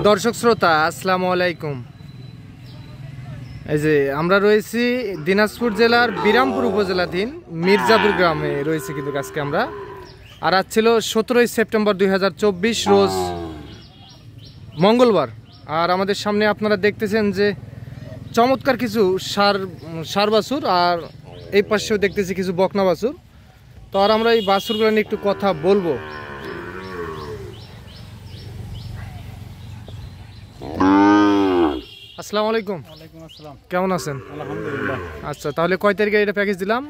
দর্শক শ্রোতা আসসালামু আলাইকুম। এই যে আমরা রয়েছি দিনাজপুর জেলার বিরামপুর উপজেলাধীন মির্জাপুর গ্রামে রয়েছে কিন্তু আজকে আমরা। আর আজ ছিল 17 সেপ্টেম্বর 2024 রোজ মঙ্গলবার। আর আমাদের সামনে আপনারা দেখতেছেন যে চমৎকার কিছু সার বাছুর, আর এই পাশেও দেখতেছি কিছু বকনা বাছুর। তো আর আমরা এই বাছুরগুলো নিয়ে একটু কথা বলবো। আসসালামু আলাইকুম। ওয়ালাইকুম আসসালাম। কেমন আছেন? আলহামদুলিল্লাহ। আচ্ছা, তাহলে কয় তারিখে এটা প্যাকেজ দিলাম?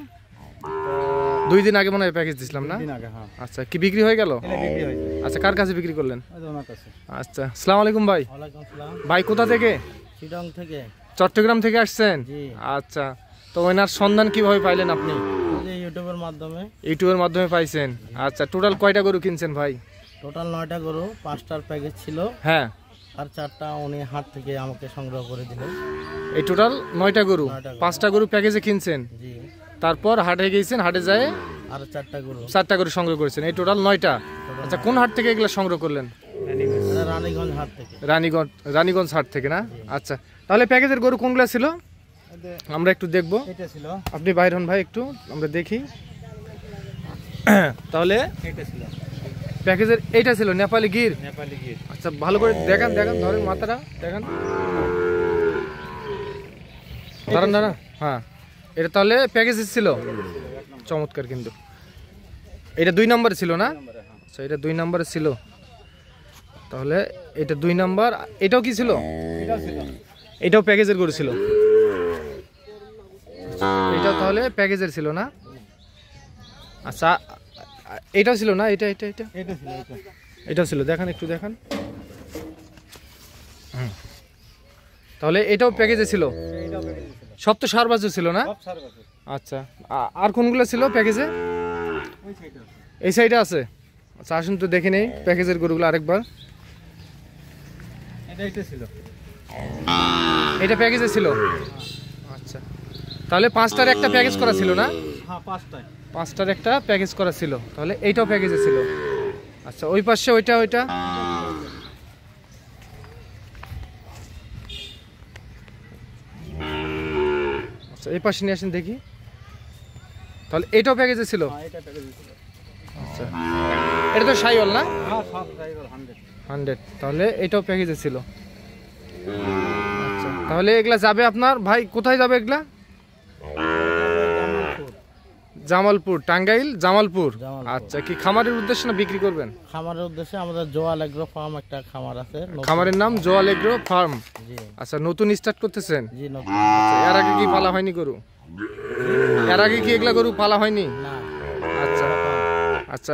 2 দিন আগে মনে হয় প্যাকেজ দিছিলাম না? দিন আগে, হ্যাঁ। আচ্ছা, কি বিক্রি হয়ে গেল? এটা বিক্রি হয়েছে। আচ্ছা, কার কাছে বিক্রি করলেন? ওই যে ওনার কাছে। আচ্ছা, আসসালামু আলাইকুম ভাই। ওয়ালাইকুম আসসালাম। ভাই কোথা থেকে? চিটং থেকে। চট্টগ্রাম থেকে আসছেন? জি। আচ্ছা, তো ওনার সন্ধান কিভাবে পাইলেন আপনি? এই যে ইউটিউবের মাধ্যমে। ইউটিউবের মাধ্যমে পাইছেন? আচ্ছা, টোটাল কয়টা গরু কিনছেন ভাই? টোটাল 9টা গরু, 5টার প্যাকেজ ছিল। হ্যাঁ, আর 4টা উনি হাট থেকে আমাকে সংগ্রহ করে দিলেন। এই টোটাল 9টা গরু, 9টা গরু। 5টা গরু প্যাকেজে কিনছেন। জি। তারপর হাটে গিয়েছেন, হাটে যায় আর 4টা গরু। 4টা গরু সংগ্রহ করেছেন, এই টোটাল 9টা। আচ্ছা, কোন হাট থেকে এগুলো সংগ্রহ করলেন? এটা রানীগঞ্জ হাট থেকে। রানীগঞ্জ হাট থেকে না? আচ্ছা, তাহলে প্যাকেজের গরু কোনগুলো ছিল আমরা একটু দেখবো। এটা ছিল। আপনি বাইর হন ভাই, একটু আমরা দেখি। তাহলে এটা ছিল প্যাকেজের এইটা ছিল নেপালি গির। নেপালি গির। আচ্ছা, ভালো করে দেখান, ধরেন মাথাটা দেখান, দাঁড়ান দাঁড়ান। হ্যাঁ, এটা তাহলে প্যাকেজ ছিল চমৎকার। কিন্তু এটা 2 নম্বরে ছিল না? আচ্ছা, এটা 2 নম্বরে ছিল। তাহলে এটা 2 নম্বর। এটাও কি ছিল? এটাও ছিল। এটাও প্যাকেজের গরু ছিল। এটাও তাহলে প্যাকেজের ছিল না? আচ্ছা, এটাও ছিল না? এটা এটা এটা এটা ছিল। এটাও ছিল, দেখান একটু দেখান। তাহলে এটাও প্যাকেজে ছিল। এটাও প্যাকেজ ছিল। সব তো সার বাছুর ছিল না? সব সার আছে। আচ্ছা, আর কোনগুলো ছিল প্যাকেজে? ওই সাইডে। এই সাইডে আছে। আচ্ছা, আসুন তো দেখে নেই প্যাকেজের গরুগুলো আরেকবার। এটা ছিল। এটা প্যাকেজে ছিল। আচ্ছা, তাহলে 5টার একটা প্যাকেজ করা ছিল না? হ্যাঁ, 5টায়। 5টার একটা প্যাকেজ করা ছিল, তাহলে এইটাও প্যাকেজে ছিল। আচ্ছা, ওই পাশে ওইটা আচ্ছা, এই পাশে নিয়ে আসেন দেখি। তাহলে এটাও প্যাকেজে ছিল। হ্যাঁ, এটা প্যাকেজ ছিল। আচ্ছা, এটা তো সাইওয়াল না? হ্যাঁ, সব ড্রাইভার 100। তাহলে এটাও প্যাকেজে ছিল। আচ্ছা, তাহলে এগুলা যাবে আপনার ভাই কোথায় যাবে এগুলা? জামালপুর, টাঙ্গাইল জামালপুর। আচ্ছা, কি খামারের উদ্দেশ্যে না বিক্রি করবেন? খামারের উদ্দেশ্যে। আমাদের জোয়াল এগ্রো ফার্ম একটা খামার আছে। খামারের নাম জোয়াল এগ্রো ফার্ম। জি। আচ্ছা, নতুন স্টার্ট করতেছেন? জি, নতুন। আচ্ছা, এর আগে কি পালা হয়নি গরু? এর আগে কি এগুলা গরু পালা হয়নি? না। আচ্ছা আচ্ছা,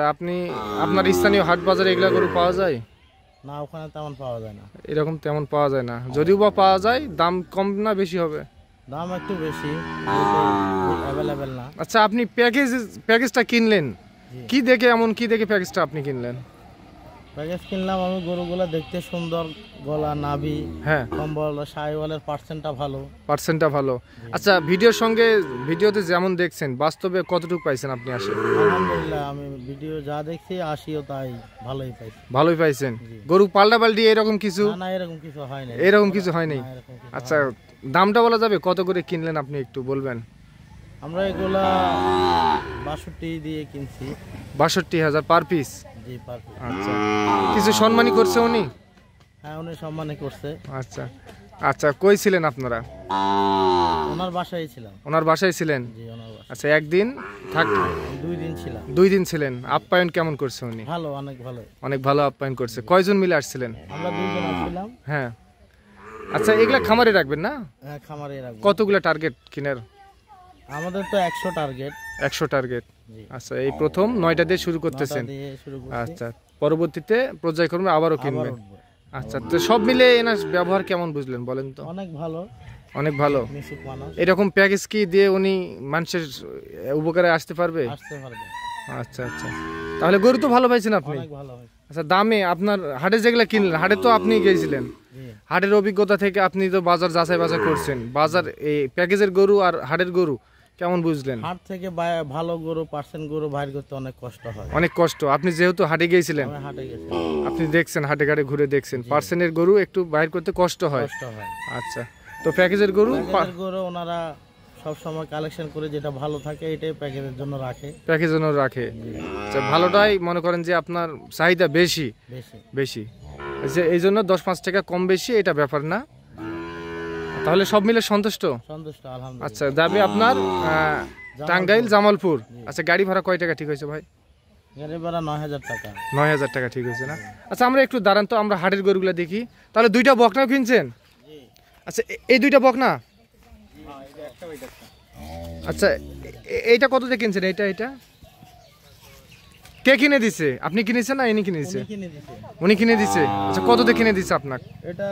আপনার স্থানীয় হাট বাজারে এগুলা গরু পাওয়া যায় না, ওখানে তেমন পাওয়া যায় না। এরকম তেমন পাওয়া যায় না। যদিও বা পাওয়া যায়, দাম কম না বেশি হবে? দাম একটু বেশি, অ্যাভেলেবেল না। আচ্ছা, আপনি প্যাকেজটা কিনলেন কি দেখে? কি দেখে প্যাকেজটা আপনি কিনলেন? প্যাকেজ কিনলাম আমি, গরুগুলো দেখতে সুন্দর, গলা, নাভি, হ্যাঁ, কম্বল, সাইওয়ালের পার্সেন্টটা ভালো। আচ্ছা, ভিডিওতে যেমন দেখছেন, বাস্তবে কতটুকু পাইছেন আপনি? আসে আলহামদুলিল্লাহ, আমি ভিডিও যা দেখছি আসিও তাই ভালোই পাইছি। ভালোই পাইছেন? গরু পাল্টাপাল্টি এরকম কিছু? না, এরকম কিছু হয় না। এরকম কিছু হয়নি? না, এরকম কিছু আচ্ছা, দামটা বলা যাবে? কত করে কিনলেন আপনি একটু বলবেন? আমরা এগুলা 62 দিয়ে কিনছি। 62,000 পার পিস? জি, পার পিস। আচ্ছা, কিছু সম্মানী করছে উনি? হ্যাঁ, উনি সম্মানে করছে। আচ্ছা আচ্ছা, কই ছিলেন আপনারা? ওনার বাসায় ছিলাম। ওনার বাসায় ছিলেন? জি, ওনার বাসায়। আচ্ছা, একদিন থাক? 2 দিন ছিলাম। 2 দিন ছিলেন। আপ্যায়ন কেমন করছে উনি? ভালো, অনেক ভালো। অনেক ভালো আপ্যায়ন করছে। কয়জন মিলে আসছিলেন? আমরা 2 জন আসছিলাম। হ্যাঁ। আচ্ছা, এগুলা খামারে রাখবেন না? হ্যাঁ, খামারে রাখবো। কতগুলো টার্গেট কিনার? আমাদের তো 100 টার্গেট। 100 টার্গেট। জি। আচ্ছা, এই প্রথম 9টা দিয়ে শুরু করতেছেন? 9টা দিয়ে শুরু করছি। আচ্ছা, পরবর্তীতে পর্যায়ক্রমে আবারও আবার কিনবেন? উঠবো। আচ্ছা, তো সব মিলে এনার ব্যবহার কেমন বুঝলেন বলেন তো? অনেক ভালো, অনেক ভালো। মিশুক মানুষ। এরকম প্যাকেজ কি দিয়ে উনি মানুষের উপকারে আসতে পারবে? আসতে পারবে। আচ্ছা আচ্ছা, তাহলে গরু তো ভালো পাইছেন আপনি? অনেক ভালো হয়। আচ্ছা, দামে আপনার হাটে যেগুলো কিনলেন, হাটে তো আপনি গিয়েছিলেন, জি। হাটের অভিজ্ঞতা থেকে আপনি তো বাজার যাচাই বাছাই করছেন, বাজার এই প্যাকেজের গরু আর হাটের গরু কেমন বুঝলেন? হাট থেকে ভালো গরু পার্সেন্ট গরু বাইর করতে অনেক কষ্ট হয়। অনেক কষ্ট। আপনি যেহেতু হাটে গিয়েছিলেন, আমি হাটে গেছি, আপনি দেখছেন, হাটে ঘাটে ঘুরে দেখছেন, পার্সেন্টের গরু একটু বাইর করতে কষ্ট হয়। কষ্ট হয়। আচ্ছা, তো প্যাকেজের গরু প্যাকেজের গরু ওনারা সব সময় কালেকশন করে যেটা ভালো থাকে এটাই প্যাকেজের জন্য রাখে। প্যাকেজের জন্য রাখে। আচ্ছা, ভালোটাই মনে করেন যে আপনার চাহিদা বেশি বেশি বেশি, যে এই জন্য 10-5 টাকা কম বেশি এটা ব্যাপার না। তাহলে সব মিলে সন্তুষ্ট? সন্তুষ্ট আলহামদুলিল্লাহ। আচ্ছা, যাবে আপনার টাঙ্গাইল জামালপুর। আচ্ছা, গাড়ি ভাড়া কয় টাকা ঠিক হয়েছে ভাই? গাড়ি ভাড়া 9000 টাকা। 9000 টাকা ঠিক হয়েছে না? আচ্ছা, আমরা একটু দাঁড়ান তো, আমরা হাটের গরুগুলো দেখি। তাহলে দুইটা বকনাও কিনছেন? আচ্ছা, এই দুইটা বকনা? আচ্ছা, এইটা কত দিয়ে কিনছেন? এইটা কে কিনে দিছে? আপনি কিনেছেন না ইনি কিনে দিছে? কিনে দিছে। উনি কিনে দিছে। আচ্ছা, কত দিয়ে কিনে দিছে আপনার? এটা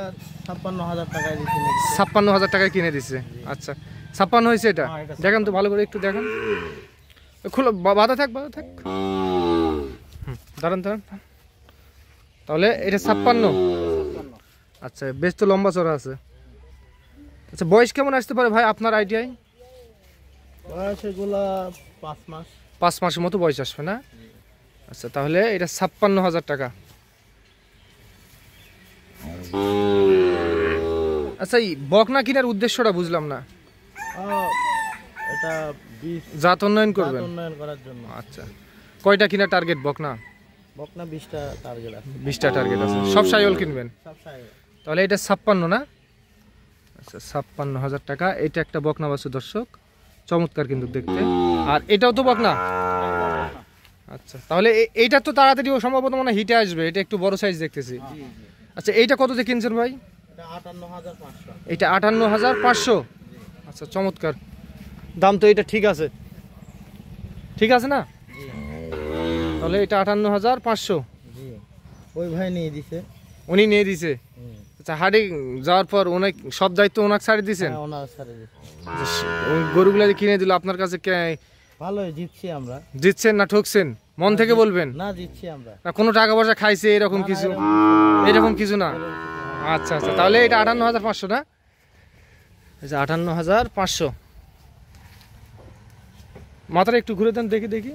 56000 টাকায় কিনে দিছে। 56000 টাকায় কিনে দিছে। আচ্ছা, 56 হয়েছে এটা? দেখেন তো ভালো করে, একটু দেখেন। খুলো, বাধা থাক। দাঁড়ান। তাহলে এটা 56। আচ্ছা, বেশ তো লম্বা চড়া আছে। আচ্ছা, বয়স কেমন আসতে পারে ভাই আপনার আইডিয়ায়? বয়স এগুলা 5 মাস। 5 মাসের মতো বয়স আসবে না? আচ্ছা, তাহলে এটা 56000 টাকা। আচ্ছা, এই বকনা কেনার উদ্দেশ্যটা বুঝলাম না। এটা বীজ জাত উন্নয়ন করবেন? উন্নয়ন করার জন্য। আচ্ছা, কয়টা কিনা টার্গেট বকনা? বকনা 20টা টার্গেট আছে। 20টা টার্গেট আছে। সব সাইওয়াল কিনবেন? সব সাইজ। তাহলে এটা 56 না? আচ্ছা, 56000 টাকা। এটা একটা বকনা বাছু দর্শক, চমৎকার কিন্তু দেখতে। আর এটাও তো বকনা? আচ্ছা, তাহলে এইটা তো তাড়াতাড়ি সম্ভবত মনে হিটে আসবে, এটা একটু বড় সাইজ দেখতেছি। আচ্ছা, এইটা কত দিয়ে কিনছেন ভাই? এটা 58500। এটা 58500। আচ্ছা, চমৎকার দাম তো। এটা ঠিক আছে না? তাহলে এটা 58500। জি, ওই ভাই নিয়ে দিছে। উনি নিয়ে দিছে? আচ্ছা, হাটে যাওয়ার পর অনেক সব দায়িত্ব ওনাকে ছাড়ে দিয়েছেন? হ্যাঁ, ওনার ছাড়ে দিছে। ওই গরুগুলা যে কিনে দিল আপনার কাছে, ভালোই জিতছি আমরা। জিতছেন না ঠকছেন? মন থেকে বলবেন। না, জিতছি আমরা। না কোনো টাকা পয়সা খাইছে এরকম কিছু? এরকম কিছু না? আচ্ছা, তাহলে এটা 58500 না? আচ্ছা, 58500। মাথাটা একটু ঘুরে দেন, দেখি।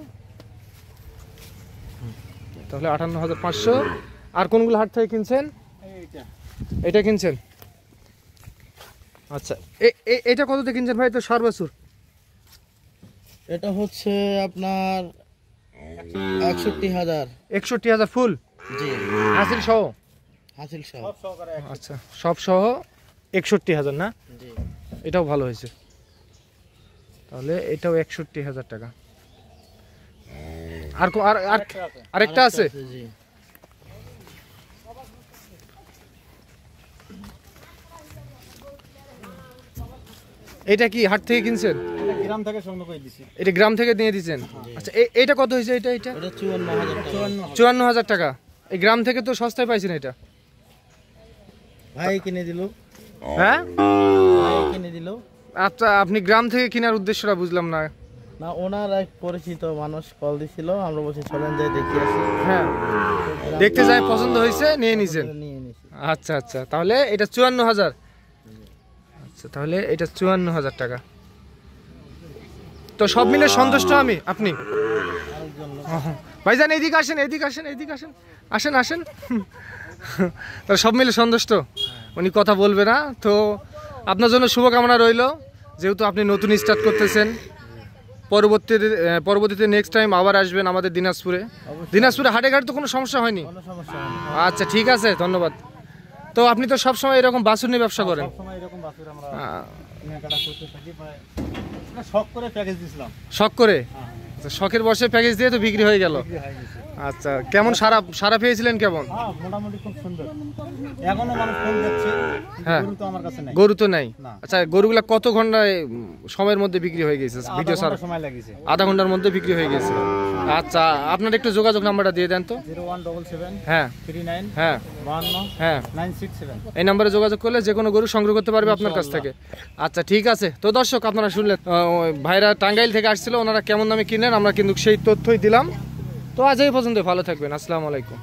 তাহলে 58500। আর কোনগুলো হাট থেকে কিনছেন? এটা কিনছেন? আচ্ছা, এটা কত দিয়ে কিনছেন ভাই? তো সর্বসুর এটা হচ্ছে আপনার 61000। 61000 ফুল? জি, হাসিল সহ? হাসিল সহ। আচ্ছা, সব সহ 61000 না? জি, এটাও ভালো হয়েছে। তাহলে এটাও 61000 টাকা। আরেকটা আছে? জি, এটা কি হাট থেকে কিনছেন? এটা গ্রাম থেকে সংগ্রহ করে দিছি। এটা গ্রাম থেকে নিয়ে দিয়েছেন? আচ্ছা এইটা কত হয়েছে? এটা এটা 54000 টাকা। 54,000 টাকা। এই গ্রাম থেকে তো সস্তায় পাইছেন এটা। ভাই কিনে দিল। হ্যাঁ ভাই কিনে দিল। আচ্ছা আপনি গ্রাম থেকে কেনার উদ্দেশ্যটা বুঝলাম না। না, ওনার এক পরিচিত মানুষ কল দিছিল, আমরা বলছি চলেন যাই দেখি আসি। হ্যাঁ দেখতে যাই পছন্দ হয়েছে নিয়ে নিছেন। নিয়ে নিছি। আচ্ছা আচ্ছা তাহলে এটা 54,000। আচ্ছা তাহলে এটা 54,000 টাকা। তো সব মিলে সন্তুষ্ট আমি আপনি? ভাইজান এদিকে আসেন, এদিকে আসেন, এদিকে আসেন, আসেন আসেন। তাহলে সব মিলে সন্তুষ্ট? উনি কথা বলবে না তো। আপনার জন্য শুভকামনা রইল, যেহেতু আপনি নতুন স্টার্ট করতেছেন। পরবর্তীতে নেক্সট টাইম আবার আসবেন আমাদের দিনাজপুরে। দিনাজপুরে হাটে ঘাটে তো কোনো সমস্যা হয়নি? কোনো সমস্যা হয়নি। আচ্ছা ঠিক আছে, ধন্যবাদ। তো আপনি তো সবসময় এরকম বাছুর নিয়ে ব্যবসা করেন? সবসময় এরকম বাছুর আমরা কেনাকাটা করতে থাকি। শখ করে প্যাকেজ দিছিলাম। শখ করে? আচ্ছা, শখের বসে প্যাকেজ দিয়ে তো বিক্রি হয়ে গেল। আচ্ছা কেমন সারা পেয়েছিলেন কেমন? মোটামুটি খুব সুন্দর। এখনো মানুষ ফোন দিচ্ছে, হ্যাঁ গরু তো আমার কাছে নাই। গরু তো নাই? না। আচ্ছা গরুগুলা কত ঘন্টায় সময়ের মধ্যে বিক্রি হয়ে গেছে? ভিডিও আধা ঘন্টা সময় লাগিয়েছে। আধা ঘন্টার মধ্যে বিক্রি হয়ে গেছে। আচ্ছা আপনার একটু যোগাযোগ নাম্বারটা দিয়ে দেন তো। 0177 হ্যাঁ 39 হ্যাঁ 52 হ্যাঁ 967। এই নাম্বারে যোগাযোগ করলে যে কোনো গরু সংগ্রহ করতে পারবে আপনার কাছ থেকে। আচ্ছা ঠিক আছে। তো দর্শক আপনারা শুনলেন ওই ভাইরা টাঙ্গাইল থেকে আসছিল, ওনারা কেমন দামে কিনেন আমরা কিন্তু সেই তথ্যই দিলাম। তো আজ এই পর্যন্ত, ভালো থাকবেন, আসসালামু আলাইকুম।